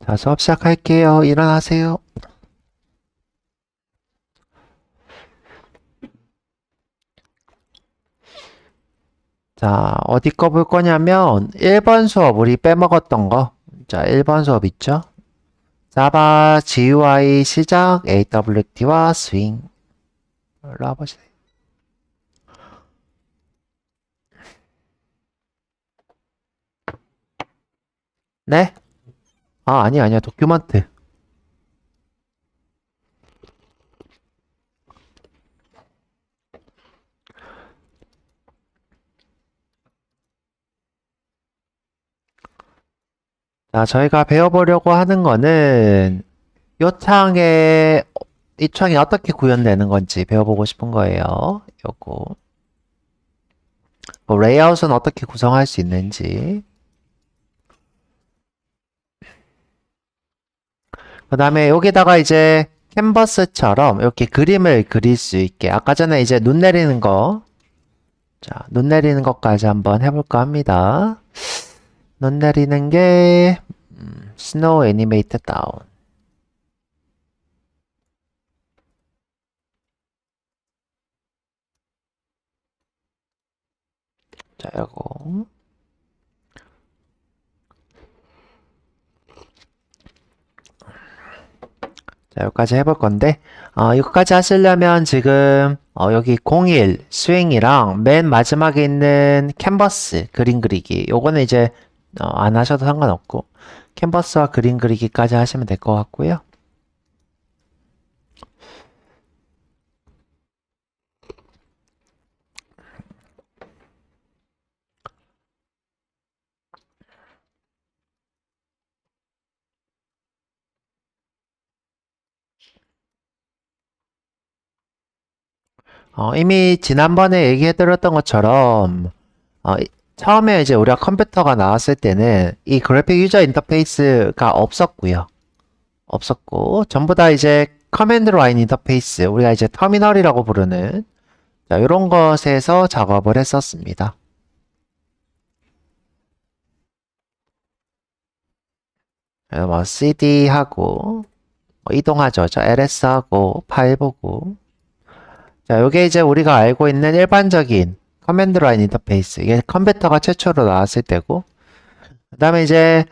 자, 수업 시작할게요. 일어나세요. 자, 어디 거 볼 거냐면 1번 수업 우리 빼먹었던 거. 자, 1번 수업 있죠? 자바, GUI 시작, AWT와 스윙. 일로 와보세요. 네? 아니야. 도큐먼트. 자, 저희가 배워보려고 하는 거는 이 창이 어떻게 구현되는 건지 배워보고 싶은 거예요. 요거. 레이아웃은 어떻게 구성할 수 있는지. 그 다음에 여기다가 이제 캔버스처럼 이렇게 그림을 그릴 수 있게 아까 전에 이제 눈 내리는 거 자, 눈 내리는 것까지 한번 해볼까 합니다. 눈 내리는 게 스노우 애니메이트 다운 자, 요거 자, 여기까지 해볼 건데 이거까지 하시려면 지금 여기 01 스윙이랑 맨 마지막에 있는 캔버스 그림 그리기 요거는 이제 안 하셔도 상관없고 캔버스와 그림 그리기까지 하시면 될 것 같고요. 이미 지난번에 얘기해드렸던 것처럼 처음에 이제 우리가 컴퓨터가 나왔을 때는 이 그래픽 유저 인터페이스가 없었고 전부 다 이제 커맨드 라인 인터페이스 우리가 이제 터미널이라고 부르는 자, 이런 것에서 작업을 했었습니다. 그래서 뭐 CD하고 이동하죠. 저 LS하고 파일 보고 자, 요게 이제 우리가 알고 있는 일반적인 커맨드 라인 인터페이스. 이게 컴퓨터가 최초로 나왔을 때고, 그 다음에 이제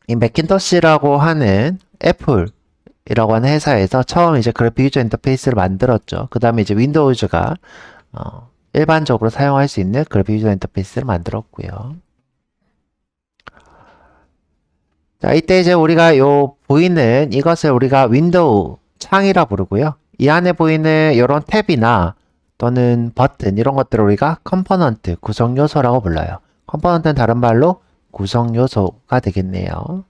이 맥킨토시라고 하는 애플이라고 하는 회사에서 처음 이제 그래픽 유저 인터페이스를 만들었죠. 그 다음에 이제 윈도우즈가 일반적으로 사용할 수 있는 그래픽 유저 인터페이스를 만들었고요. 자, 이때 이제 우리가 보이는 이것을 우리가 윈도우 창이라 부르고요. 이 안에 보이는 이런 탭이나 또는 버튼 이런 것들을 우리가 컴포넌트, 구성 요소라고 불러요. 컴포넌트는 다른 말로 구성 요소가 되겠네요.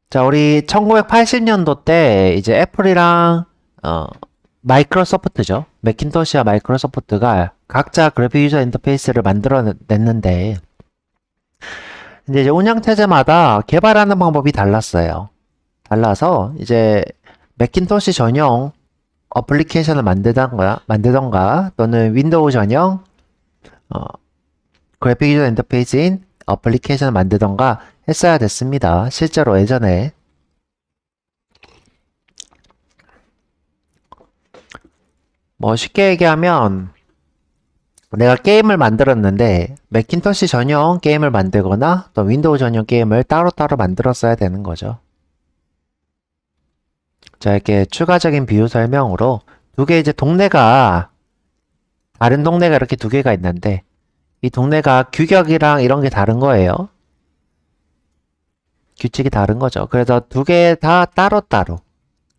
자, 우리 1980년도 때 이제 애플이랑 마이크로소프트죠. 맥킨토시와 마이크로소프트가 각자 그래픽 유저 인터페이스를 만들어냈는데 이제 운영체제마다 개발하는 방법이 달랐어요. 달라서 이제 맥킨토시 전용 어플리케이션을 만들던가 또는 윈도우 전용 그래픽 유저 인터페이스인 어플리케이션을 만들던가 했어야 됐습니다. 실제로 예전에 뭐 쉽게 얘기하면 내가 게임을 만들었는데 맥킨토시 전용 게임을 만들거나 또 윈도우 전용 게임을 따로따로 만들었어야 되는 거죠. 자, 이렇게 추가적인 비유 설명으로 두 개 이제 다른 동네가 이렇게 두 개가 있는데 이 동네가 규격이랑 이런 게 다른 거예요. 규칙이 다른 거죠. 그래서 두 개 다 따로따로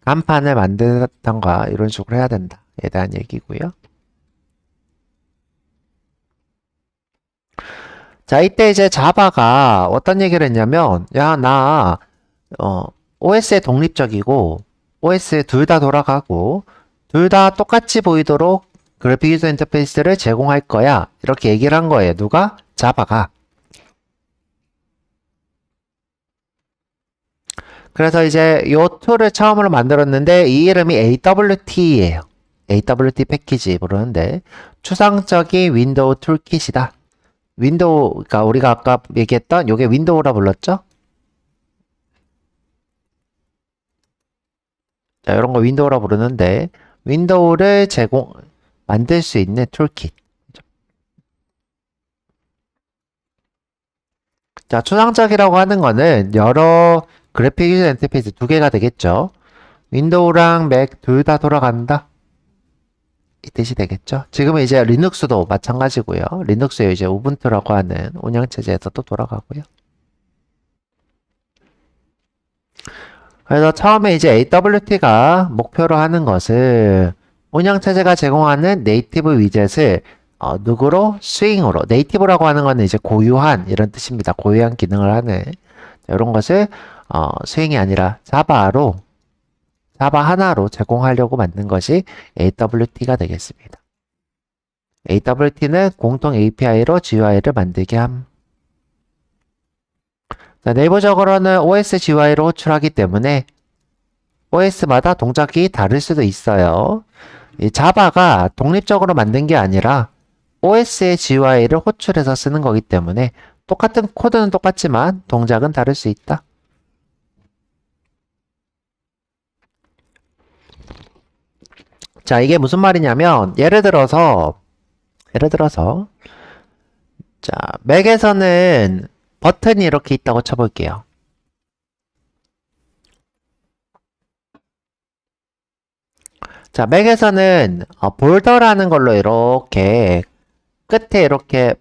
간판을 만들던가 이런 식으로 해야 된다에 대한 얘기고요. 자, 이때 이제 자바가 어떤 얘기를 했냐면, 야, OS에 독립적이고, OS에 둘 다 돌아가고, 둘 다 똑같이 보이도록 그래픽 유저 인터페이스를 제공할 거야. 이렇게 얘기를 한 거예요. 누가? 자바가. 그래서 이제 요 툴을 처음으로 만들었는데, 이 이름이 AWT예요. AWT 패키지 부르는데, 추상적인 윈도우 툴킷이다. 윈도우, 그러니까 우리가 아까 얘기했던 요게 윈도우라 불렀죠? 자, 이런 거 윈도우라 부르는데 윈도우를 만들 수 있는 툴킷. 자, 추상적이라고 하는 거는 여러 그래픽 유저 인터페이스 두 개가 되겠죠. 윈도우랑 맥 둘 다 돌아간다. 이 뜻이 되겠죠. 지금은 이제 리눅스도 마찬가지고요. 리눅스에 이제 우분투라고 하는 운영체제에서 또 돌아가고요. 그래서 처음에 이제 AWT가 목표로 하는 것은 운영체제가 제공하는 네이티브 위젯을 누구로? 스윙으로. 네이티브라고 하는 거는 이제 고유한 이런 뜻입니다. 고유한 기능을 하는 이런 것을 스윙이 아니라 자바 하나로 제공하려고 만든 것이 AWT가 되겠습니다. AWT는 공통 API로 GUI를 만들게 함. 자, 내부적으로는 OS GUI로 호출하기 때문에 OS마다 동작이 다를 수도 있어요. 이 자바가 독립적으로 만든 게 아니라 OS의 GUI를 호출해서 쓰는 거기 때문에 똑같은 코드는 똑같지만 동작은 다를 수 있다. 자, 이게 무슨 말이냐면 예를 들어서 자, 맥에서는 버튼이 이렇게 있다고 쳐볼게요. 자, 맥에서는 볼더라는 걸로 이렇게 끝에 이렇게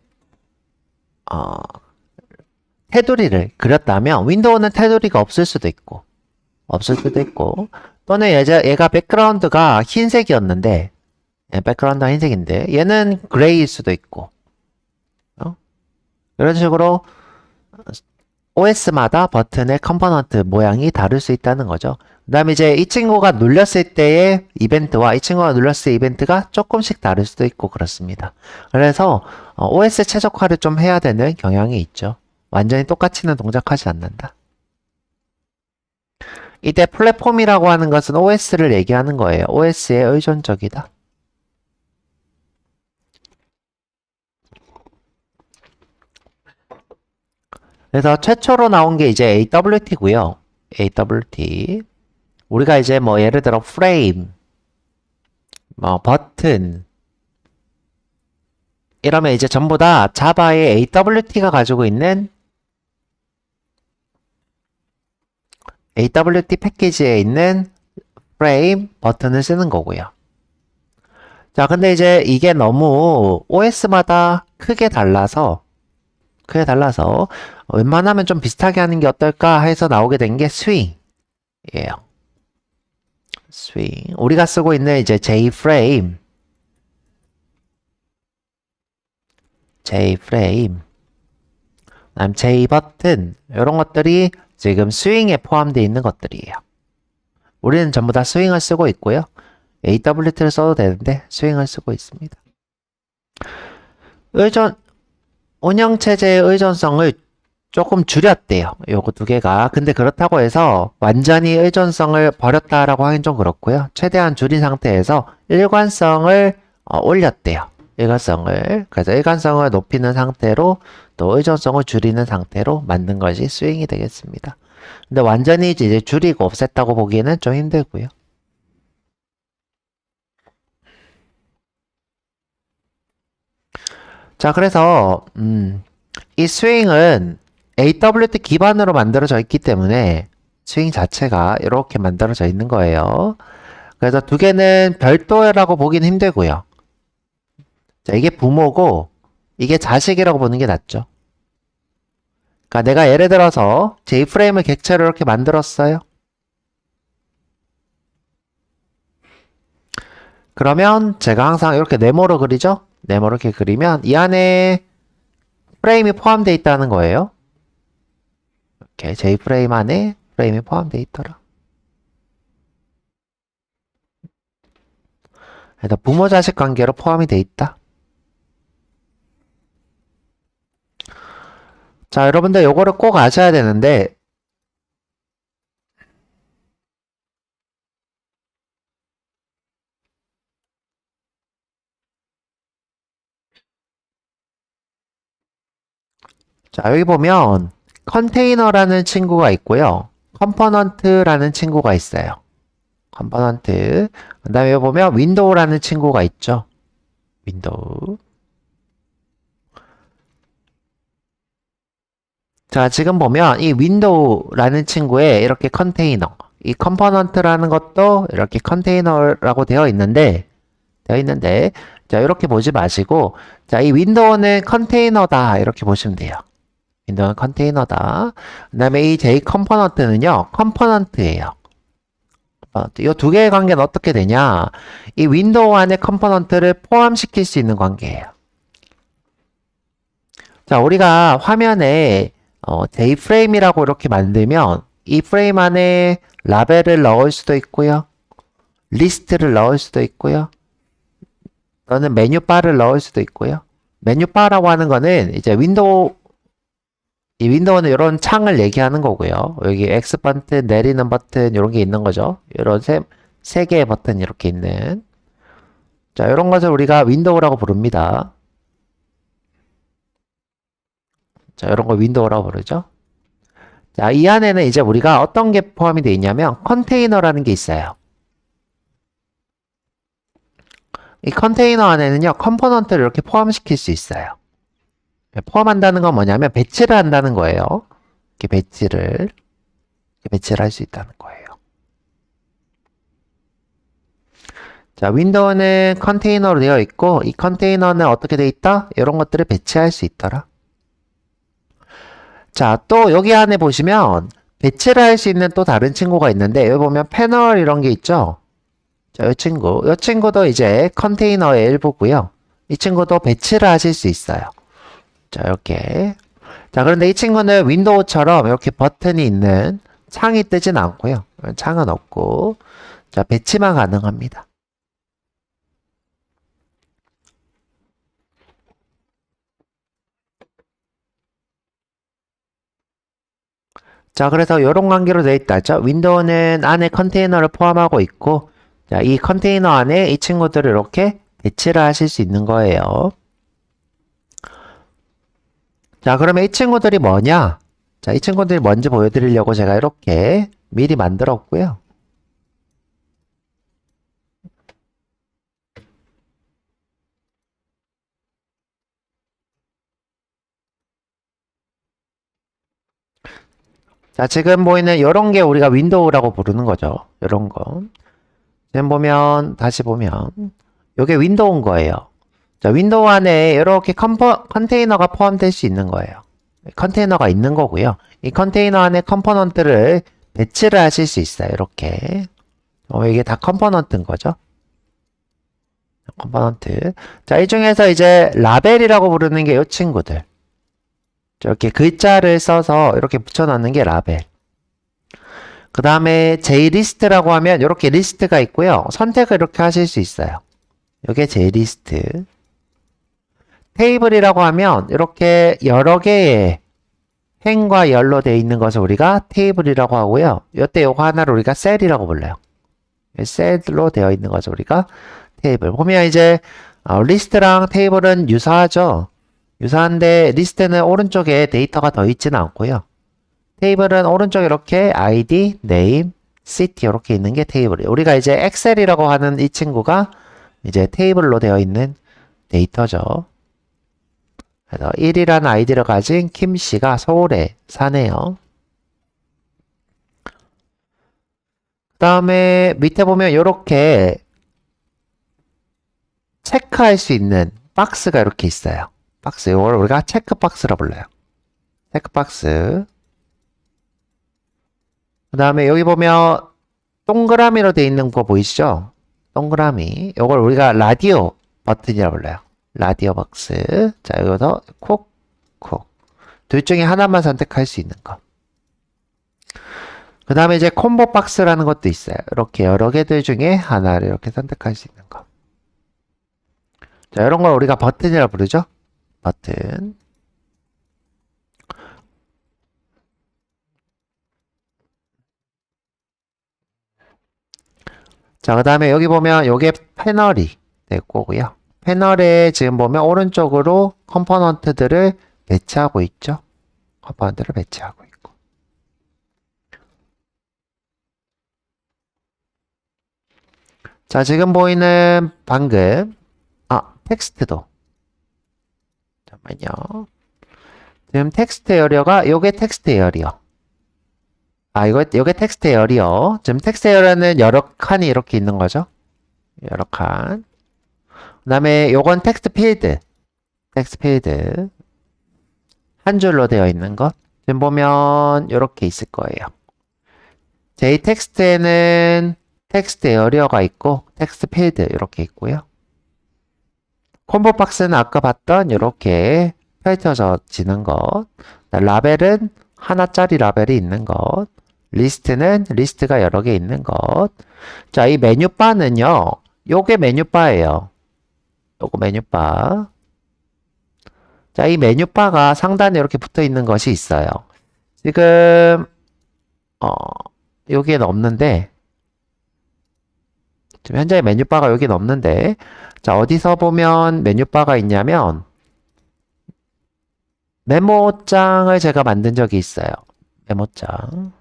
어, 테두리를 그렸다면 윈도우는 테두리가 없을 수도 있고 또는 얘가 백그라운드가 흰색이었는데 백그라운드가 흰색인데 얘는 그레이일 수도 있고 이런 식으로 OS마다 버튼의 컴포넌트 모양이 다를 수 있다는 거죠. 그 다음에 이제 이 친구가 눌렸을 때의 이벤트와 이 친구가 눌렸을 때 이벤트가 조금씩 다를 수도 있고 그렇습니다. 그래서 OS 최적화를 좀 해야 되는 경향이 있죠. 완전히 똑같이는 동작하지 않는다. 이때 플랫폼이라고 하는 것은 OS를 얘기하는 거예요. OS에 의존적이다. 그래서 최초로 나온 게 이제 AWT고요. AWT. 우리가 이제 뭐 예를 들어 프레임, 뭐 버튼 이러면 이제 전부 다 자바의 AWT가 가지고 있는 AWT 패키지에 있는 프레임, 버튼을 쓰는 거고요. 자, 근데 이제 이게 너무 OS마다 크게 달라서 웬만하면 좀 비슷하게 하는 게 어떨까 해서 나오게 된 게 스윙이에요. 스윙. 우리가 쓰고 있는 이제 J프레임, 그다음 J버튼 이런 것들이 지금 스윙에 포함되어 있는 것들이에요. 우리는 전부 다 스윙을 쓰고 있고요. AWT를 써도 되는데 스윙을 쓰고 있습니다. 의존 운영체제의 의존성을 조금 줄였대요. 요거 두 개가. 근데 그렇다고 해서 완전히 의존성을 버렸다라고 하긴 좀 그렇고요. 최대한 줄인 상태에서 일관성을 올렸대요. 일관성을. 그래서 일관성을 높이는 상태로 또 의존성을 줄이는 상태로 만든 것이 스윙이 되겠습니다. 근데 완전히 이제 줄이고 없앴다고 보기에는 좀 힘들고요. 자, 그래서 이 스윙은 AWT 기반으로 만들어져 있기 때문에 스윙 자체가 이렇게 만들어져 있는 거예요. 그래서 두 개는 별도라고 보긴 힘들고요. 자, 이게 부모고 이게 자식이라고 보는 게 낫죠. 그러니까 내가 예를 들어서 J프레임을 객체로 이렇게 만들었어요. 그러면 제가 항상 이렇게 네모로 그리죠? 네모로 이렇게 그리면 이 안에 프레임이 포함되어 있다는 거예요. 이렇게 J프레임 안에 프레임이 포함되어 있더라. 그래서 부모 자식 관계로 포함이 돼 있다. 자, 여러분들 요거를 꼭 아셔야 되는데 자, 여기 보면 컨테이너라는 친구가 있고요. 컴포넌트라는 친구가 있어요. 컴포넌트. 그 다음에 여기 보면 윈도우라는 친구가 있죠. 윈도우. 자, 지금 보면 이 윈도우라는 친구에 이렇게 컨테이너, 이 컴포넌트라는 것도 이렇게 컨테이너라고 자, 이렇게 보지 마시고, 자, 이 윈도우는 컨테이너다. 이렇게 보시면 돼요. 윈도우는 컨테이너다. 그 다음에 이 J 컴포넌트는요, 컴포넌트예요. 이 두 개의 관계는 어떻게 되냐? 이 윈도우 안에 컴포넌트를 포함시킬 수 있는 관계예요. 자, 우리가 화면에 J프레임이라고 이렇게 만들면 이 프레임 안에 라벨을 넣을 수도 있고요. 리스트를 넣을 수도 있고요. 또는 메뉴바를 넣을 수도 있고요. 메뉴바라고 하는 거는 이제 이 윈도우는 이런 창을 얘기하는 거고요. 여기 X 버튼, 내리는 버튼 이런 게 있는 거죠. 이런 세 개의 버튼 이렇게 있는. 자, 이런 것을 우리가 윈도우라고 부릅니다. 자, 이런 걸 윈도우라고 부르죠. 자, 이 안에는 이제 우리가 어떤 게 포함이 되어 있냐면 컨테이너라는 게 있어요. 이 컨테이너 안에는요, 컴포넌트를 이렇게 포함시킬 수 있어요. 포함한다는 건 뭐냐면 배치를 한다는 거예요. 이렇게 배치를 할 수 있다는 거예요. 자, 윈도우는 컨테이너로 되어 있고 이 컨테이너는 어떻게 되어 있다? 이런 것들을 배치할 수 있더라. 자, 또 여기 안에 보시면 배치를 할 수 있는 또 다른 친구가 있는데 여기 보면 패널 이런 게 있죠? 자, 이 친구도 이제 컨테이너의 일부고요. 이 친구도 배치를 하실 수 있어요. 자, 이렇게. 자, 그런데 이 친구는 윈도우처럼 이렇게 버튼이 있는 창이 뜨진 않고요. 창은 없고. 자, 배치만 가능합니다. 자, 그래서 이런 관계로 되어 있다죠. 윈도우는 안에 컨테이너를 포함하고 있고, 자, 이 컨테이너 안에 이 친구들을 이렇게 배치를 하실 수 있는 거예요. 자, 그러면 이 친구들이 뭐냐? 자, 이 친구들이 뭔지 보여드리려고 제가 이렇게 미리 만들었고요. 자, 지금 보이는 이런 게 우리가 윈도우라고 부르는 거죠. 이런 거. 지금 보면, 다시 보면, 이게 윈도우인 거예요. 자, 윈도우 안에 이렇게 컨테이너가 포함될 수 있는 거예요. 컨테이너가 있는 거고요. 이 컨테이너 안에 컴포넌트를 배치를 하실 수 있어요. 이렇게. 이게 다 컴포넌트인 거죠. 컴포넌트. 자, 이 중에서 이제 라벨이라고 부르는 게 이 친구들. 이렇게 글자를 써서 이렇게 붙여넣는 게 라벨. 그 다음에 JList라고 하면 이렇게 리스트가 있고요. 선택을 이렇게 하실 수 있어요. 이게 JList. 테이블이라고 하면 이렇게 여러 개의 행과 열로 되어 있는 것을 우리가 테이블이라고 하고요. 이때 요거 하나를 우리가 셀이라고 불러요. 셀로 되어 있는 것을 우리가 테이블. 보면 이제 리스트랑 테이블은 유사하죠. 유사한데 리스트는 오른쪽에 데이터가 더 있지는 않고요. 테이블은 오른쪽에 이렇게 ID, name, city 이렇게 있는 게 테이블이에요. 우리가 이제 엑셀이라고 하는 이 친구가 이제 테이블로 되어 있는 데이터죠. 그래서 1이라는 아이디를 가진 김 씨가 서울에 사네요. 그 다음에 밑에 보면 이렇게 체크할 수 있는 박스가 이렇게 있어요. 박스, 이걸 우리가 체크박스라 불러요. 체크박스. 그 다음에 여기 보면 동그라미로 되어 있는 거 보이시죠? 동그라미. 이걸 우리가 라디오 버튼이라 불러요. 라디오 박스. 자, 여기서 콕, 콕. 둘 중에 하나만 선택할 수 있는 거. 그 다음에 이제 콤보 박스라는 것도 있어요. 이렇게 여러 개들 중에 하나를 이렇게 선택할 수 있는 거. 자, 이런 걸 우리가 버튼이라 부르죠? 버튼. 자, 그 다음에 여기 보면 요게 패널이 될 거고요. 패널에 지금 보면 오른쪽으로 컴포넌트들을 배치하고 있죠. 컴포넌트를 배치하고 있고. 자, 지금 보이는 방금 텍스트도 잠깐만요. 지금 텍스트 에어리어가 요게 텍스트 에어리어. 요게 텍스트 에어리어. 지금 텍스트 에어리어는 여러 칸이 이렇게 있는 거죠. 여러 칸. 그 다음에 요건 텍스트 필드. 텍스트 필드. 한 줄로 되어 있는 것. 지금 보면 이렇게 있을 거예요. j 텍스트에는 텍스트 에어리어가 있고 텍스트 필드 이렇게 있고요. 콤보 박스는 아까 봤던 이렇게 펼쳐지는 것. 라벨은 하나짜리 라벨이 있는 것. 리스트는 리스트가 여러 개 있는 것. 자, 이 메뉴바는요. 요게 메뉴바예요. 요거 메뉴바. 자, 이 메뉴바가 상단에 이렇게 붙어 있는 것이 있어요. 지금 여기엔 없는데 지금 현재 메뉴바가 여긴 없는데 자, 어디서 보면 메뉴바가 있냐면 메모장을 제가 만든 적이 있어요. 메모장.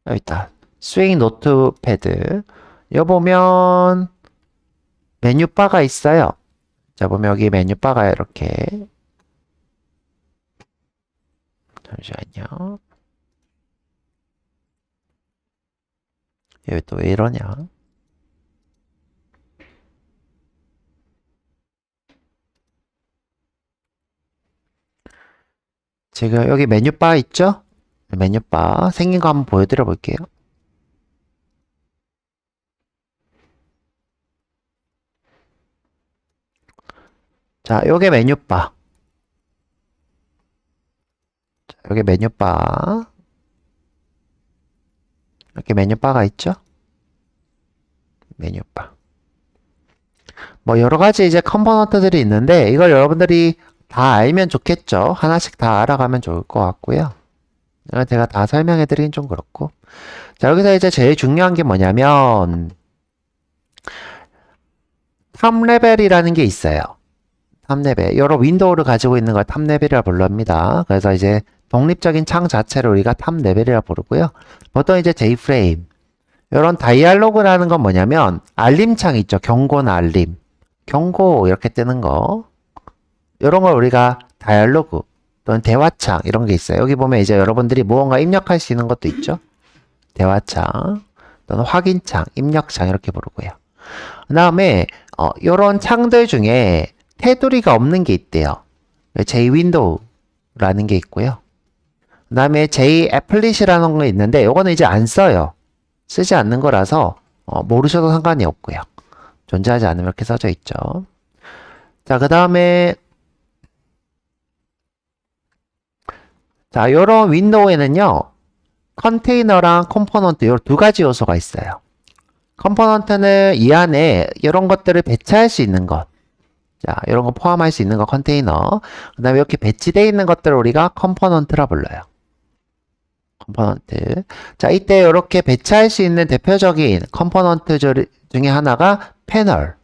여기 있다. 스윙 노트패드. 여기 보면 메뉴바가 있어요. 자, 보면 여기 메뉴바가 이렇게. 잠시만요. 여기 또 왜 이러냐? 지금 여기 메뉴바 있죠? 메뉴바 생긴 거 한번 보여드려 볼게요. 자, 요게 메뉴바. 자, 여기 메뉴바. 이렇게 메뉴바가 있죠? 메뉴바. 뭐 여러 가지 이제 컴포넌트들이 있는데 이걸 여러분들이 다 알면 좋겠죠. 하나씩 다 알아가면 좋을 것 같고요. 제가 다 설명해 드리긴 좀 그렇고. 자, 여기서 이제 제일 중요한 게 뭐냐면 탑 레벨이라는 게 있어요. 탑 레벨. 여러 윈도우를 가지고 있는 걸 탑 레벨이라 불릅니다. 그래서 이제 독립적인 창 자체를 우리가 탑 레벨이라 부르고요. 보통 이제 J프레임. 이런 다이알로그라는 건 뭐냐면 알림창 있죠. 경고나 알림. 경고 이렇게 뜨는 거. 이런 걸 우리가 다이알로그 또는 대화창 이런 게 있어요. 여기 보면 이제 여러분들이 무언가 입력할 수 있는 것도 있죠. 대화창 또는 확인창, 입력창 이렇게 부르고요. 그 다음에 이런 창들 중에 테두리가 없는 게 있대요. J 윈도우라는 게 있고요. 그 다음에 J 애플릿이라는 거 있는데 이거는 이제 안 써요. 쓰지 않는 거라서 모르셔도 상관이 없고요. 존재하지 않으면 이렇게 써져 있죠. 자, 그 다음에 자, 요런 윈도우에는요. 컨테이너랑 컴포넌트 요 두 가지 요소가 있어요. 컴포넌트는 이 안에 이런 것들을 배치할 수 있는 것. 자, 이런 거 포함할 수 있는 거 컨테이너. 그 다음에 이렇게 배치되어 있는 것들을 우리가 컴포넌트라 불러요. 컴포넌트. 자, 이때 이렇게 배치할 수 있는 대표적인 컴포넌트 중에 하나가 패널.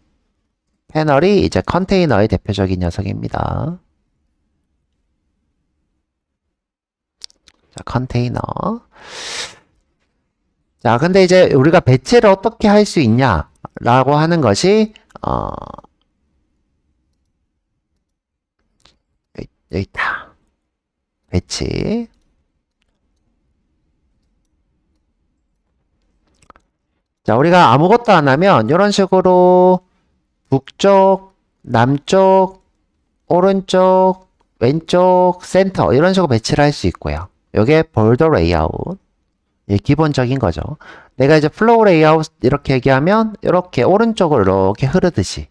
패널이 이제 컨테이너의 대표적인 녀석입니다. 자, 컨테이너. 자, 근데 이제 우리가 배치를 어떻게 할 수 있냐라고 하는 것이 여기 있다. 배치. 자, 우리가 아무것도 안 하면 이런 식으로 북쪽, 남쪽, 오른쪽, 왼쪽, 센터 이런 식으로 배치를 할 수 있고요. 이게 볼더 레이아웃. 기본적인 거죠. 내가 이제 플로우 레이아웃 이렇게 얘기하면 이렇게 오른쪽으로 이렇게 흐르듯이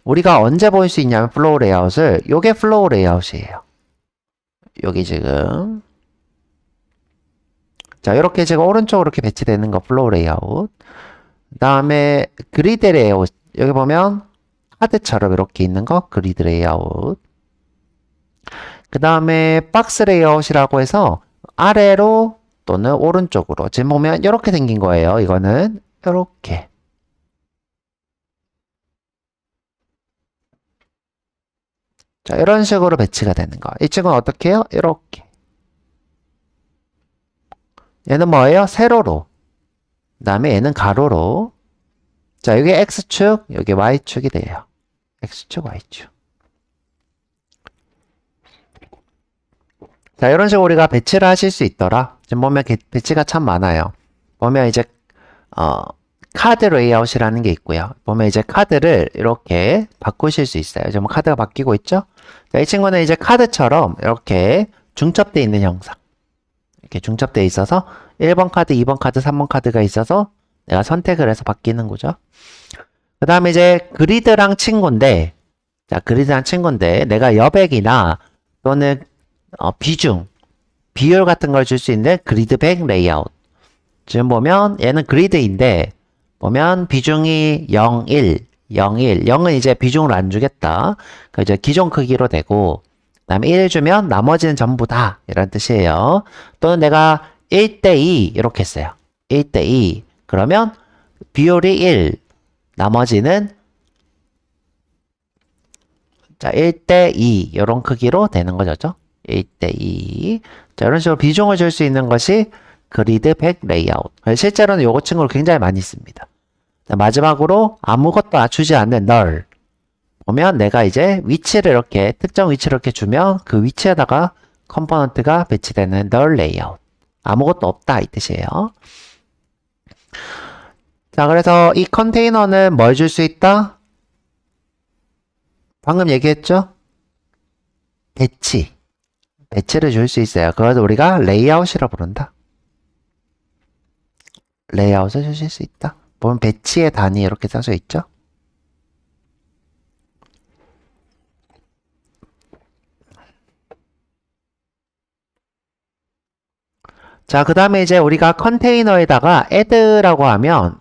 우리가 언제 볼 수 있냐면 플로우 레이아웃을 요게 플로우 레이아웃이에요. 여기 지금 자 이렇게 지금 오른쪽으로 이렇게 배치되는 거 플로우 레이아웃. 그 다음에 그리드 레이아웃 여기 보면 카드처럼 이렇게 있는 거 그리드 레이아웃. 그 다음에 박스 레이아웃이라고 해서 아래로 또는 오른쪽으로 지금 보면 이렇게 생긴 거예요. 이거는 이렇게 자, 이런 식으로 배치가 되는 거. 이 친구는 어떻게 해요? 이렇게. 얘는 뭐예요? 세로로. 그 다음에 얘는 가로로. 자, 여기 X축, 여기 Y축이 돼요. X축, Y축. 자, 이런 식으로 우리가 배치를 하실 수 있더라. 지금 보면 배치가 참 많아요. 보면 이제, 카드 레이아웃이라는 게 있고요. 보면 이제 카드를 이렇게 바꾸실 수 있어요. 지금 카드가 바뀌고 있죠? 자, 이 친구는 이제 카드처럼 이렇게 중첩되어 있는 형상. 이렇게 중첩되어 있어서 1번 카드, 2번 카드, 3번 카드가 있어서 내가 선택을 해서 바뀌는 거죠. 그 다음에 이제 그리드랑 친구인데, 자, 그리드랑 친구인데, 내가 여백이나 또는 비중, 비율 같은 걸 줄 수 있는 그리드백 레이아웃. 지금 보면 얘는 그리드인데, 보면 비중이 0, 1, 0, 1. 0은 이제 비중을 안 주겠다. 그 이제 기존 크기로 되고, 그 다음에 1 주면 나머지는 전부 다. 이런 뜻이에요. 또는 내가 1대2 이렇게 했어요. 1대2. 그러면 비율이 1. 나머지는 자 1대2 이런 크기로 되는 거죠. 1대2. 자, 이런 식으로 비중을 줄 수 있는 것이 그리드 백 레이아웃. 실제로는 요거 친구를 굉장히 많이 씁니다. 자, 마지막으로 아무것도 주지 않는 널. 보면 내가 이제 위치를 이렇게 특정 위치를 이렇게 주면 그 위치에다가 컴포넌트가 배치되는 널 레이아웃. 아무것도 없다 이 뜻이에요. 자, 그래서 이 컨테이너는 뭘 줄 수 있다? 방금 얘기했죠? 배치를 줄 수 있어요. 그래서 우리가 레이아웃이라고 부른다. 레이아웃을 주실 수 있다. 보면 배치의 단위 이렇게 써져 있죠? 자, 그 다음에 이제 우리가 컨테이너에다가 add라고 하면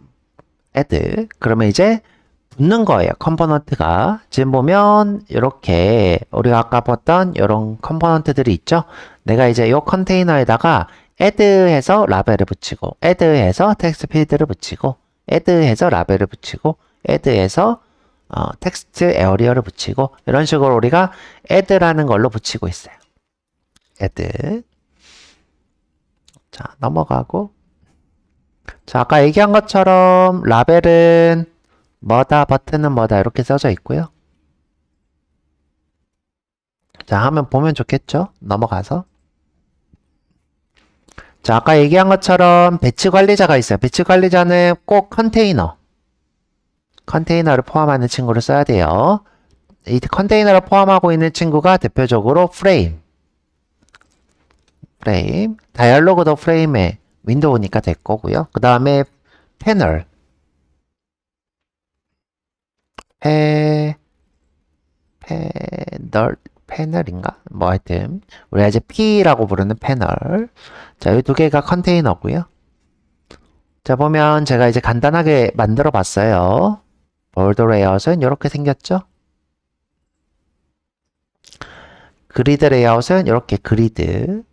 add 그러면 이제 붙는 거예요. 컴포넌트가. 지금 보면 이렇게 우리가 아까 봤던 이런 컴포넌트들이 있죠. 내가 이제 이 컨테이너에다가 add해서 라벨을 붙이고 add해서 텍스트 필드를 붙이고 add해서 라벨을 붙이고 add해서 텍스트 에어리어를 붙이고 이런 식으로 우리가 add라는 걸로 붙이고 있어요. add. 자, 넘어가고. 자, 아까 얘기한 것처럼 라벨은 뭐다, 버튼은 뭐다 이렇게 써져 있고요. 자, 하면 보면 좋겠죠? 넘어가서. 자, 아까 얘기한 것처럼 배치 관리자가 있어요. 배치 관리자는 꼭 컨테이너를 포함하는 친구를 써야 돼요. 이 컨테이너를 포함하고 있는 친구가 대표적으로 프레임, 다이얼로그도 프레임에 윈도우니까 될 거고요. 그 다음에 패널, 패널인가? 뭐 하여튼 우리가 이제 P라고 부르는 패널. 자, 이 두 개가 컨테이너고요. 자, 보면 제가 이제 간단하게 만들어 봤어요. 볼드 레이아웃은 이렇게 생겼죠? 그리드 레이아웃은 이렇게 그리드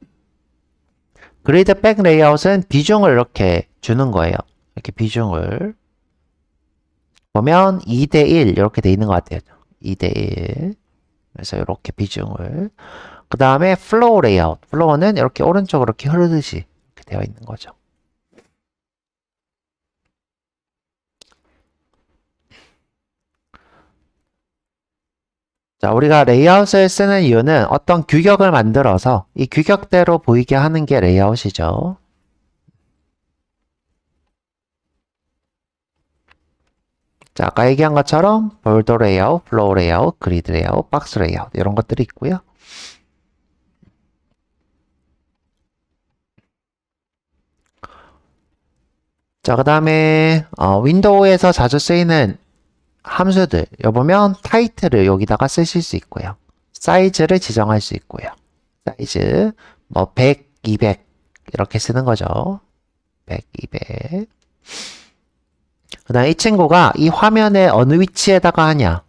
백 레이아웃은 비중을 이렇게 주는 거예요. 이렇게 비중을 보면 2대1 이렇게 돼 있는 것 같아요. 2대1 그래서 이렇게 비중을 그 다음에 플로우 레이아웃 플로우는 이렇게 오른쪽으로 이렇게 흐르듯이 이렇게 되어 있는 거죠. 자, 우리가 레이아웃을 쓰는 이유는 어떤 규격을 만들어서 이 규격대로 보이게 하는 게 레이아웃이죠. 자, 아까 얘기한 것처럼 볼더 레이아웃, 플로우 레이아웃, 그리드 레이아웃, 박스 레이아웃 이런 것들이 있고요. 자, 그 다음에 윈도우에서 자주 쓰이는 함수들 여보면 타이틀을 여기다가 쓰실 수 있고요. 사이즈를 지정할 수 있고요. 사이즈 뭐 100, 200 이렇게 쓰는 거죠. 100, 200. 그 다음에 이 친구가 이 화면의 어느 위치에다가 하냐.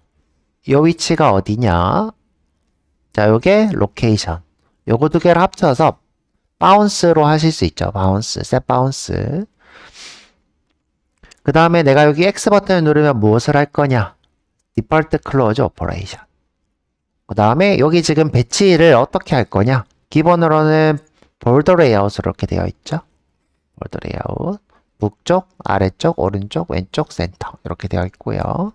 이 위치가 어디냐. 자, 요게 로케이션. 요거 두 개를 합쳐서 바운스로 하실 수 있죠. 바운스, 셋 바운스. 그 다음에 내가 여기 X 버튼을 누르면 무엇을 할 거냐? 디폴트 클로즈 오퍼레이션. 그 다음에 여기 지금 배치를 어떻게 할 거냐? 기본으로는 볼더 레이아웃으로 이렇게 되어 있죠. 볼더 레이아웃. 북쪽, 아래쪽, 오른쪽, 왼쪽, 센터. 이렇게 되어 있고요.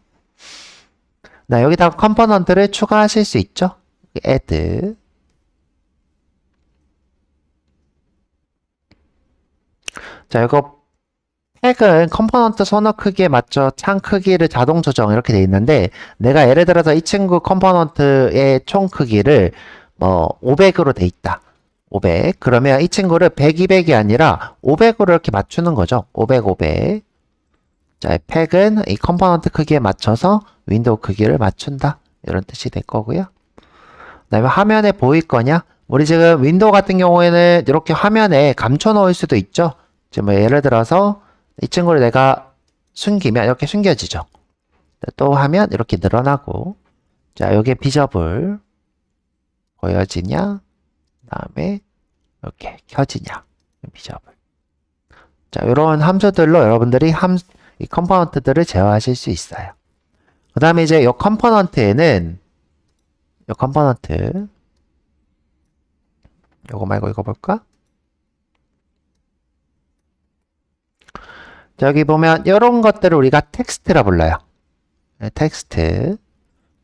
나 여기다가 컴포넌트를 추가하실 수 있죠. add. 자, 이거 팩은 컴포넌트 선호 크기에 맞춰 창 크기를 자동 조정 이렇게 돼 있는데 내가 예를 들어서 이 친구 컴포넌트의 총 크기를 뭐 500으로 돼 있다. 500. 그러면 이 친구를 100, 200이 아니라 500으로 이렇게 맞추는 거죠. 500, 500. 자, 팩은 이 컴포넌트 크기에 맞춰서 윈도우 크기를 맞춘다. 이런 뜻이 될 거고요. 그 다음에 화면에 보일 거냐? 우리 지금 윈도우 같은 경우에는 이렇게 화면에 감춰 놓을 수도 있죠. 지금 뭐 예를 들어서 이 친구를 내가 숨기면 이렇게 숨겨지죠. 또 하면 이렇게 늘어나고. 자, 요게 비저블 보여지냐? 그 다음에 이렇게 켜지냐? 비저블. 자, 이런 함수들로 여러분들이 이 컴포넌트들을 제어하실 수 있어요. 그 다음에 이제 이 컴포넌트에는 이 컴포넌트 요거 말고 이거 볼까? 자, 여기 보면 이런 것들을 우리가 텍스트라 불러요. 네, 텍스트.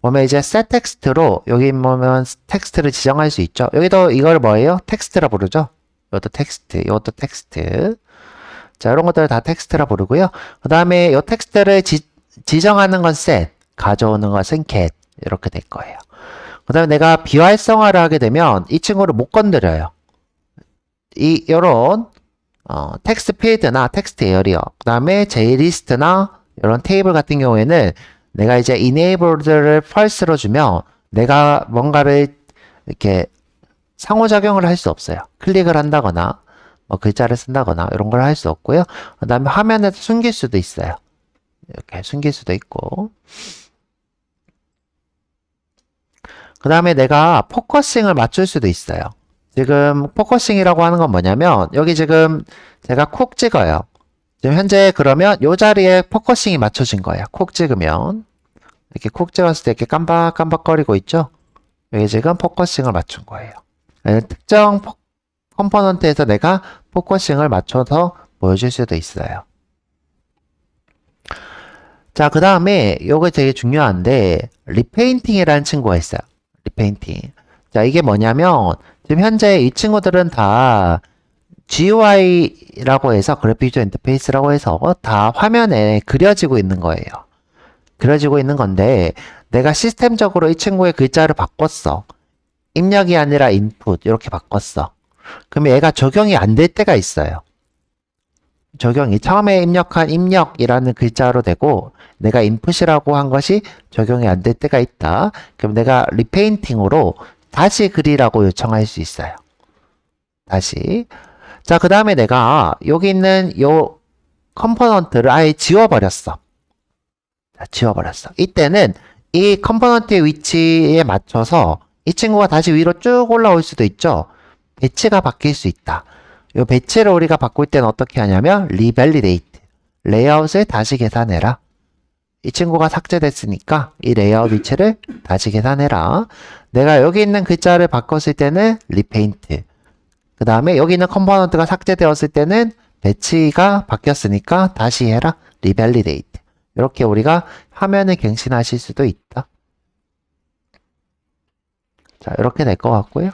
보면 이제 set 텍스트로 여기 보면 텍스트를 지정할 수 있죠. 여기도 이걸 뭐예요? 텍스트라 부르죠. 이것도 텍스트, 이것도 텍스트. 자, 이런 것들을 다 텍스트라 부르고요. 그 다음에 이 텍스트를 지정하는 건 set, 가져오는 것은 get 이렇게 될 거예요. 그 다음에 내가 비활성화를 하게 되면 이 친구를 못 건드려요. 요런 텍스트 필드나 텍스트 에어리어, 그 다음에 JList나 이런 테이블 같은 경우에는 내가 이제 enabled를 false로 주면 내가 뭔가를 이렇게 상호작용을 할 수 없어요. 클릭을 한다거나 뭐 글자를 쓴다거나 이런 걸 할 수 없고요. 그 다음에 화면에서 숨길 수도 있어요. 이렇게 숨길 수도 있고. 그 다음에 내가 포커싱을 맞출 수도 있어요. 지금 포커싱이라고 하는 건 뭐냐면 여기 지금 제가 콕 찍어요. 지금 현재 그러면 이 자리에 포커싱이 맞춰진 거예요. 콕 찍으면 이렇게 콕 찍었을 때 이렇게 깜박깜박거리고 있죠. 여기 지금 포커싱을 맞춘 거예요. 특정 컴포넌트에서 내가 포커싱을 맞춰서 보여줄 수도 있어요. 자, 그 다음에 요거 되게 중요한데 리페인팅이라는 친구가 있어요. 리페인팅. 자, 이게 뭐냐면 지금 현재 이 친구들은 다 GUI라고 해서 그래픽 유저 인터페이스라고 해서 다 화면에 그려지고 있는 거예요. 그려지고 있는 건데 내가 시스템적으로 이 친구의 글자를 바꿨어. 입력이 아니라 인풋 이렇게 바꿨어. 그럼 얘가 적용이 안 될 때가 있어요. 적용이 처음에 입력한 입력이라는 글자로 되고 내가 인풋이라고 한 것이 적용이 안 될 때가 있다. 그럼 내가 리페인팅으로 다시 그리라고 요청할 수 있어요. 다시. 자, 그 다음에 내가 여기 있는 요 컴포넌트를 아예 지워버렸어. 자, 지워버렸어. 이때는 이 컴포넌트의 위치에 맞춰서 이 친구가 다시 위로 쭉 올라올 수도 있죠. 배치가 바뀔 수 있다. 이 배치를 우리가 바꿀 때는 어떻게 하냐면 리밸리데이트. 레이아웃을 다시 계산해라. 이 친구가 삭제됐으니까 이 레이아웃 위치를 다시 계산해라. 내가 여기 있는 글자를 바꿨을 때는 리페인트. 그 다음에 여기 있는 컴포넌트가 삭제되었을 때는 배치가 바뀌었으니까 다시 해라. 리밸리데이트. 이렇게 우리가 화면을 갱신하실 수도 있다. 자, 이렇게 될 것 같고요.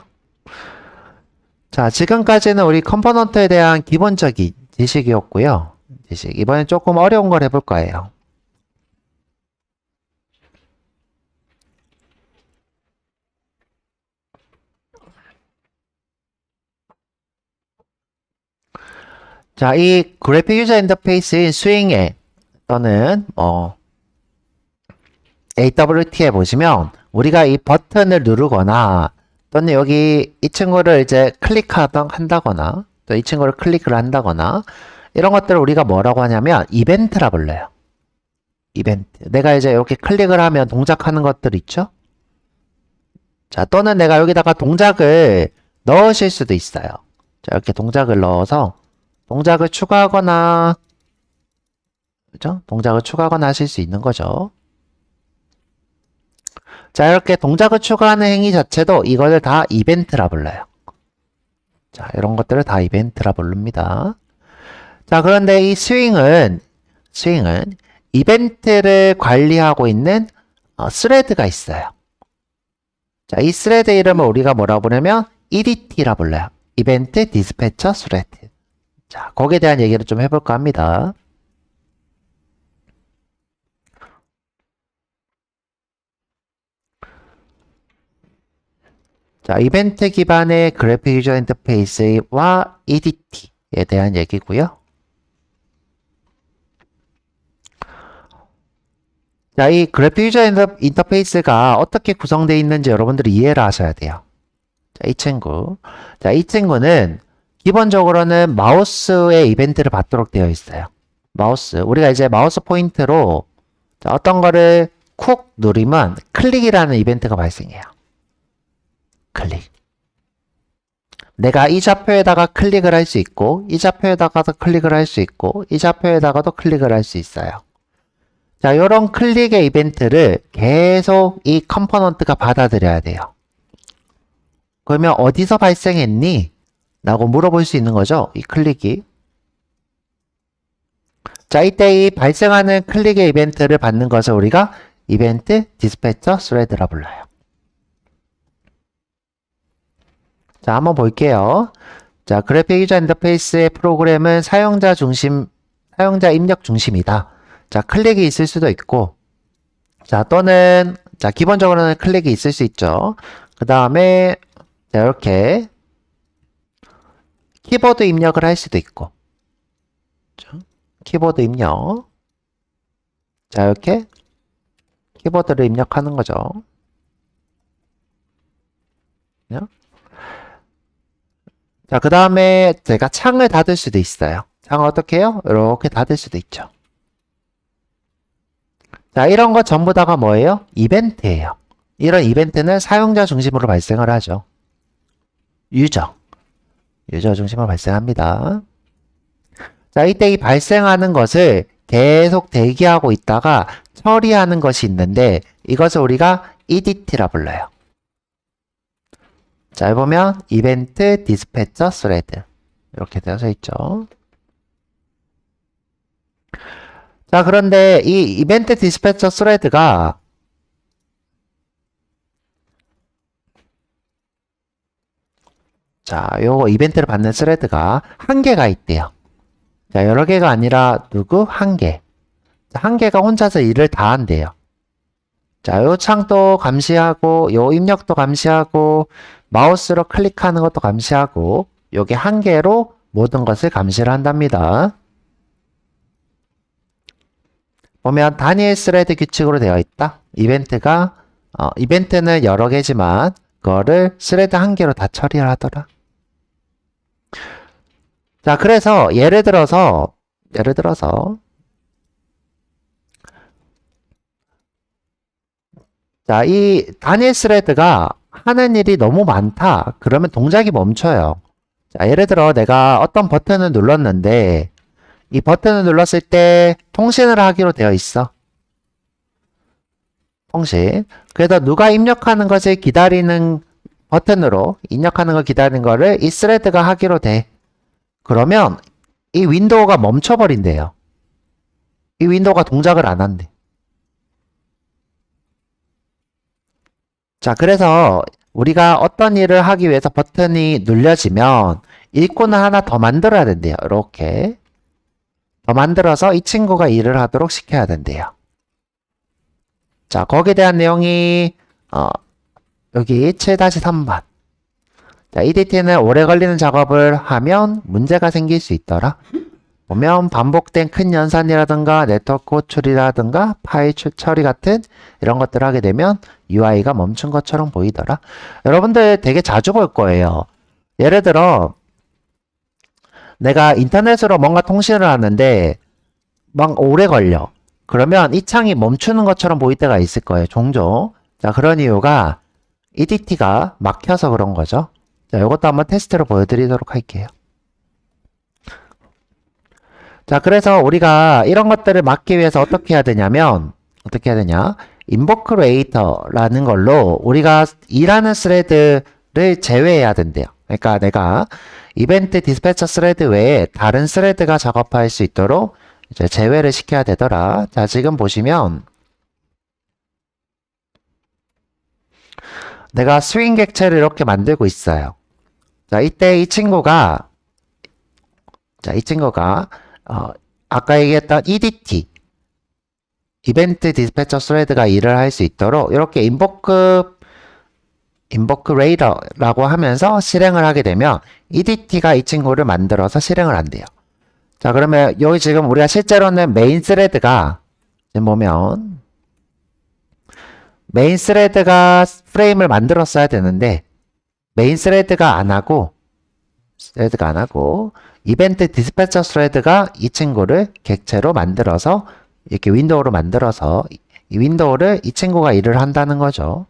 자, 지금까지는 우리 컴포넌트에 대한 기본적인 지식이었고요. 이번엔 조금 어려운 걸 해볼 거예요. 자, 이 그래픽 유저 인터페이스인 스윙에 또는 AWT에 보시면 우리가 이 버튼을 누르거나 또는 여기 이 친구를 이제 한다거나 또 이 친구를 클릭을 한다거나 이런 것들을 우리가 뭐라고 하냐면 이벤트라 불러요. 이벤트. 내가 이제 이렇게 클릭을 하면 동작하는 것들 있죠? 자, 또는 내가 여기다가 동작을 넣으실 수도 있어요. 자, 이렇게 동작을 넣어서 동작을 추가하거나 그죠? 동작을 추가하거나 하실 수 있는 거죠. 자, 이렇게 동작을 추가하는 행위 자체도 이것을 다 이벤트라 불러요. 자, 이런 것들을 다 이벤트라 부릅니다. 자, 그런데 이 스윙은 이벤트를 관리하고 있는 스레드가 있어요. 자, 이 스레드 이름을 우리가 뭐라 부르냐면 EDT라 불러요. 이벤트 디스패처 스레드. 자, 거기에 대한 얘기를 좀 해볼까 합니다. 자, 이벤트 기반의 그래픽 유저 인터페이스와 EDT에 대한 얘기고요. 자, 이 그래픽 유저 인터페이스가 어떻게 구성되어 있는지 여러분들이 이해를 하셔야 돼요. 자, 이 친구. 자, 이 친구는 기본적으로는 마우스의 이벤트를 받도록 되어 있어요. 마우스. 우리가 이제 마우스 포인트로 자, 어떤 거를 쿡 누르면 클릭이라는 이벤트가 발생해요. 클릭. 내가 이 좌표에다가 클릭을 할 수 있고, 이 좌표에다가도 클릭을 할 수 있고, 이 좌표에다가도 클릭을 할 수 있어요. 자, 요런 클릭의 이벤트를 계속 이 컴포넌트가 받아들여야 돼요. 그러면 어디서 발생했니? 라고 물어볼 수 있는 거죠. 이 클릭이. 자, 이때 이 발생하는 클릭의 이벤트를 받는 것을 우리가 이벤트 디스패처 스레드라 불러요. 자, 한번 볼게요. 자, 그래픽 유저 인터페이스의 프로그램은 사용자 입력 중심이다. 자, 클릭이 있을 수도 있고, 자, 또는, 자, 기본적으로는 클릭이 있을 수 있죠. 그 다음에, 자, 이렇게, 키보드 입력을 할 수도 있고, 자, 키보드 입력. 자, 이렇게, 키보드를 입력하는 거죠. 자, 그 다음에 제가 창을 닫을 수도 있어요. 창을 어떻게 해요? 이렇게 닫을 수도 있죠. 자, 이런 거 전부 다가 뭐예요? 이벤트예요. 이런 이벤트는 사용자 중심으로 발생을 하죠. 유저 중심으로 발생합니다. 자, 이때 이 발생하는 것을 계속 대기하고 있다가 처리하는 것이 있는데 이것을 우리가 EDT라 불러요. 자, 여기 보면 이벤트 디스패처 스레드 이렇게 되어져 있죠. 자, 그런데 이 이벤트 디스패처 스레드가 자, 요거 이벤트를 받는 스레드가 한 개가 있대요. 자, 여러 개가 아니라 한 개. 자, 한 개가 혼자서 일을 다 한대요. 자, 요 창도 감시하고 요 입력도 감시하고 마우스로 클릭하는 것도 감시하고 요게 한 개로 모든 것을 감시를 한답니다. 보면 단일 스레드 규칙으로 되어 있다. 이벤트는 여러 개지만 그거를 스레드 한 개로 다 처리를 하더라. 자, 그래서 예를 들어서 자, 이 단일 스레드가 하는 일이 너무 많다. 그러면 동작이 멈춰요. 자, 예를 들어 내가 어떤 버튼을 눌렀는데 이 버튼을 눌렀을 때 통신을 하기로 되어 있어. 통신. 그래서 누가 입력하는 것을 기다리는 버튼으로 입력하는 걸 기다리는 거를 이 스레드가 하기로 돼. 그러면 이 윈도우가 멈춰버린대요. 이 윈도우가 동작을 안 한대. 자, 그래서 우리가 어떤 일을 하기 위해서 버튼이 눌려지면 일꾼을 하나 더 만들어야 된대요. 이렇게. 더 만들어서 이 친구가 일을 하도록 시켜야 된대요. 자, 거기에 대한 내용이 여기 7-3번. 자, EDT는 오래 걸리는 작업을 하면 문제가 생길 수 있더라. 보면 반복된 큰 연산이라든가 네트워크 호출이라든가 파일 처리 같은 이런 것들을 하게 되면 UI가 멈춘 것처럼 보이더라. 여러분들 되게 자주 볼 거예요. 예를 들어 내가 인터넷으로 뭔가 통신을 하는데 막 오래 걸려. 그러면 이 창이 멈추는 것처럼 보일 때가 있을 거예요. 종종. 자, 그런 이유가 EDT가 막혀서 그런 거죠. 자, 이것도 한번 테스트로 보여드리도록 할게요. 자, 그래서 우리가 이런 것들을 막기 위해서 어떻게 해야 되냐? 인보크레이터라는 걸로 우리가 일하는 스레드를 제외해야 된대요. 그러니까 내가 이벤트 디스패처 스레드 외에 다른 스레드가 작업할 수 있도록 이제 제외를 시켜야 되더라. 자, 지금 보시면 내가 스윙 객체를 이렇게 만들고 있어요. 자, 이때 이 친구가 아까 얘기했던 EDT 이벤트 디스패처 스레드가 일을 할 수 있도록 이렇게 인보크레이터라고 하면서 실행을 하게 되면 EDT가 이 친구를 만들어서 실행을 한대요. 자, 그러면 여기 지금 우리가 실제로는 메인 스레드가 지금 보면 메인 스레드가 프레임을 만들었어야 되는데 메인 스레드가 안 하고 이벤트 디스패처 스레드가 이 친구를 객체로 만들어서 이렇게 윈도우로 만들어서 이 윈도우를 이 친구가 일을 한다는 거죠.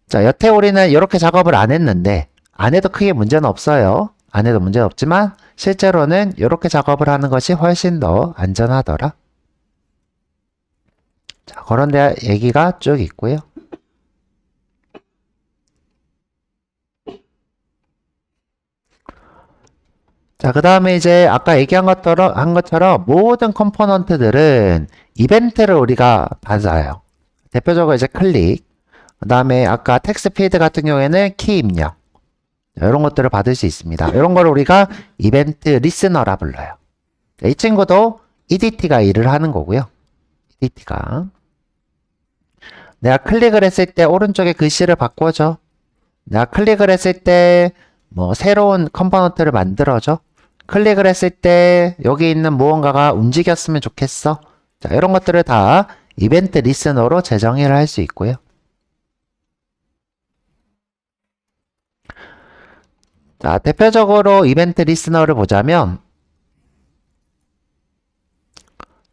자, 여태 우리는 이렇게 작업을 안 했는데 안 해도 크게 문제는 없어요. 안 해도 문제는 없지만 실제로는 이렇게 작업을 하는 것이 훨씬 더 안전하더라. 자, 그런 데 얘기가 쭉 있고요. 자, 그 다음에 이제 아까 얘기한 것처럼 모든 컴포넌트들은 이벤트를 우리가 받아요. 대표적으로 이제 클릭, 그 다음에 아까 텍스트 필드 같은 경우에는 키 입력, 이런 것들을 받을 수 있습니다. 이런 걸 우리가 이벤트 리스너라 불러요. 이 친구도 EDT가 일을 하는 거고요. EDT가 내가 클릭을 했을 때 오른쪽에 글씨를 바꿔줘. 내가 클릭을 했을 때 뭐 새로운 컴포넌트를 만들어줘. 클릭을 했을 때 여기 있는 무언가가 움직였으면 좋겠어. 자, 이런 것들을 다 이벤트 리스너로 재정의를 할 수 있고요. 자, 대표적으로 이벤트 리스너를 보자면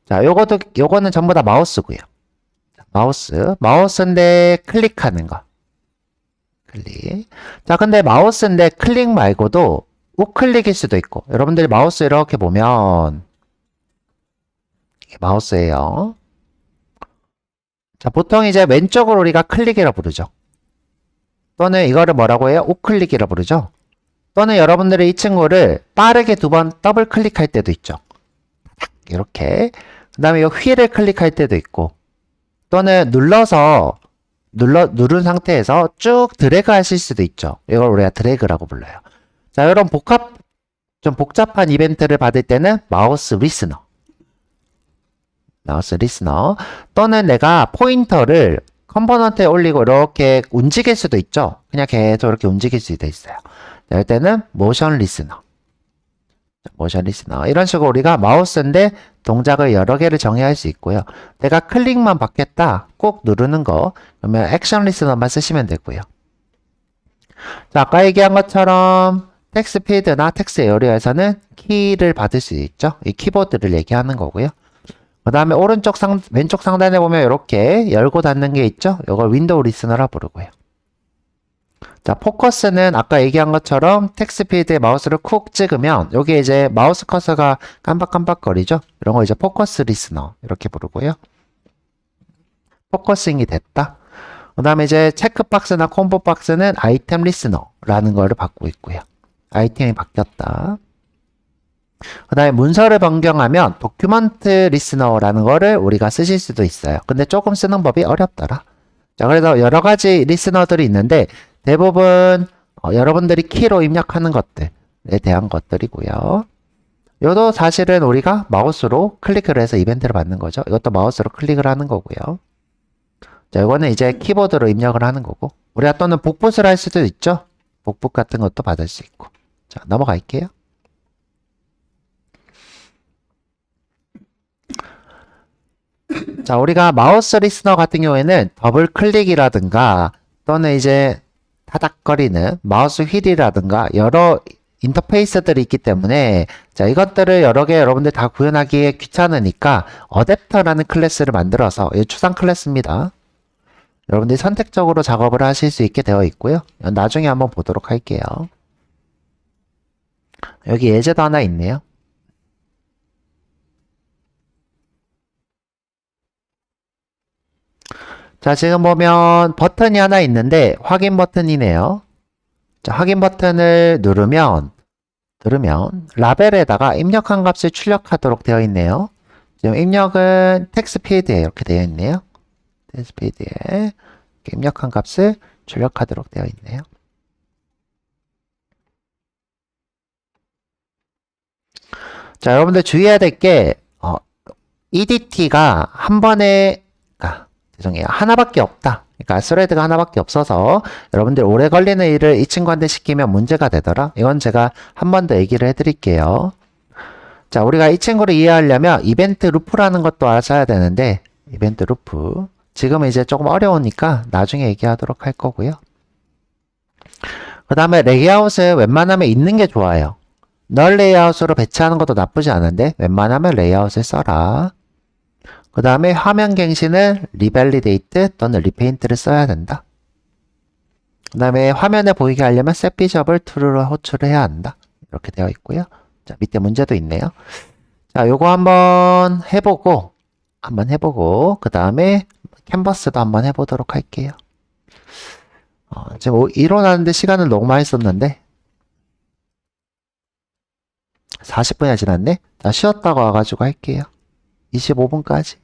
자, 요거는 전부 다 마우스고요. 마우스인데 클릭하는 거. 클릭. 자, 근데 마우스인데 클릭 말고도 우클릭일 수도 있고, 여러분들이 마우스 이렇게 보면 이게 마우스예요. 자, 보통 이제 왼쪽으로 우리가 클릭이라 부르죠. 또는 이거를 뭐라고 해요? 우클릭이라 부르죠. 또는 여러분들이 이 친구를 빠르게 두 번 더블 클릭할 때도 있죠. 이렇게. 그 다음에 이 휠을 클릭할 때도 있고, 또는 누른 상태에서 쭉 드래그 하실 수도 있죠. 이걸 우리가 드래그라고 불러요. 자, 이런 좀 복잡한 이벤트를 받을 때는 마우스 리스너. 또는 내가 포인터를 컴포넌트에 올리고 이렇게 움직일 수도 있죠. 그냥 계속 이렇게 움직일 수도 있어요. 자, 이럴 때는 모션 리스너. 이런 식으로 우리가 마우스인데 동작을 여러 개를 정의할 수 있고요. 내가 클릭만 받겠다. 꼭 누르는 거. 그러면 액션 리스너만 쓰시면 되고요. 자, 아까 얘기한 것처럼 텍스트 필드나 텍스트 에어리어에서는 키를 받을 수 있죠. 이 키보드를 얘기하는 거고요. 그 다음에 왼쪽 상단에 보면 이렇게 열고 닫는 게 있죠. 이걸 윈도우 리스너라 부르고요. 자, 포커스는 아까 얘기한 것처럼 텍스트 필드에 마우스를 쿡 찍으면 여기에 이제 마우스 커서가 깜빡깜빡거리죠. 이런 거 이제 포커스 리스너 이렇게 부르고요. 포커싱이 됐다. 그 다음에 이제 체크박스나 콤보박스는 아이템 리스너라는 거를 받고 있고요. 아이템이 바뀌었다. 그 다음에 문서를 변경하면 도큐먼트 리스너라는 거를 우리가 쓰실 수도 있어요. 근데 조금 쓰는 법이 어렵더라. 자, 그래서 여러 가지 리스너들이 있는데 대부분 여러분들이 키로 입력하는 것들에 대한 것들이고요. 이것도 사실은 우리가 마우스로 클릭을 해서 이벤트를 받는 거죠. 이것도 마우스로 클릭을 하는 거고요. 자, 이거는 이제 키보드로 입력을 하는 거고 우리가 또는 복붙을 할 수도 있죠. 복붙 같은 것도 받을 수 있고. 자, 넘어갈게요. 자, 우리가 마우스 리스너 같은 경우에는 더블 클릭이라든가 또는 이제 타닥거리는 마우스 휠이라든가 여러 인터페이스들이 있기 때문에 자, 이것들을 여러 개 여러분들 다 구현하기에 귀찮으니까 어댑터라는 클래스를 만들어서 이 추상 클래스입니다. 여러분들이 선택적으로 작업을 하실 수 있게 되어 있고요. 나중에 한번 보도록 할게요. 여기 예제도 하나 있네요. 자, 지금 보면 버튼이 하나 있는데 확인 버튼이네요. 자, 확인 버튼을 누르면 라벨에다가 입력한 값을 출력하도록 되어 있네요. 지금 입력은 텍스트 필드에 이렇게 되어 있네요. 텍스트 필드에 입력한 값을 출력하도록 되어 있네요. 자, 여러분들 주의해야 될 게 EDT가 한 번에 죄송해요. 하나밖에 없다. 그러니까 스레드가 하나밖에 없어서 여러분들 오래 걸리는 일을 이 친구한테 시키면 문제가 되더라. 이건 제가 한 번 더 얘기를 해드릴게요. 자, 우리가 이 친구를 이해하려면 이벤트 루프라는 것도 알아야 되는데 이벤트 루프 지금은 이제 조금 어려우니까 나중에 얘기하도록 할 거고요. 그 다음에 레이아웃은 웬만하면 있는 게 좋아요. 널 레이아웃으로 배치하는 것도 나쁘지 않은데 웬만하면 레이아웃을 써라. 그 다음에 화면 갱신은 리밸리데이트 또는 리페인트를 써야 된다. 그 다음에 화면에 보이게 하려면 셋비저블 true로 호출을 해야 한다. 이렇게 되어 있고요. 자, 밑에 문제도 있네요. 자, 요거 한번 해보고 그 다음에 캔버스도 한번 해보도록 할게요. 지금 일어나는데 시간을 너무 많이 썼는데 40분이나 지났네? 자, 쉬었다고 와가지고 할게요. 25분까지.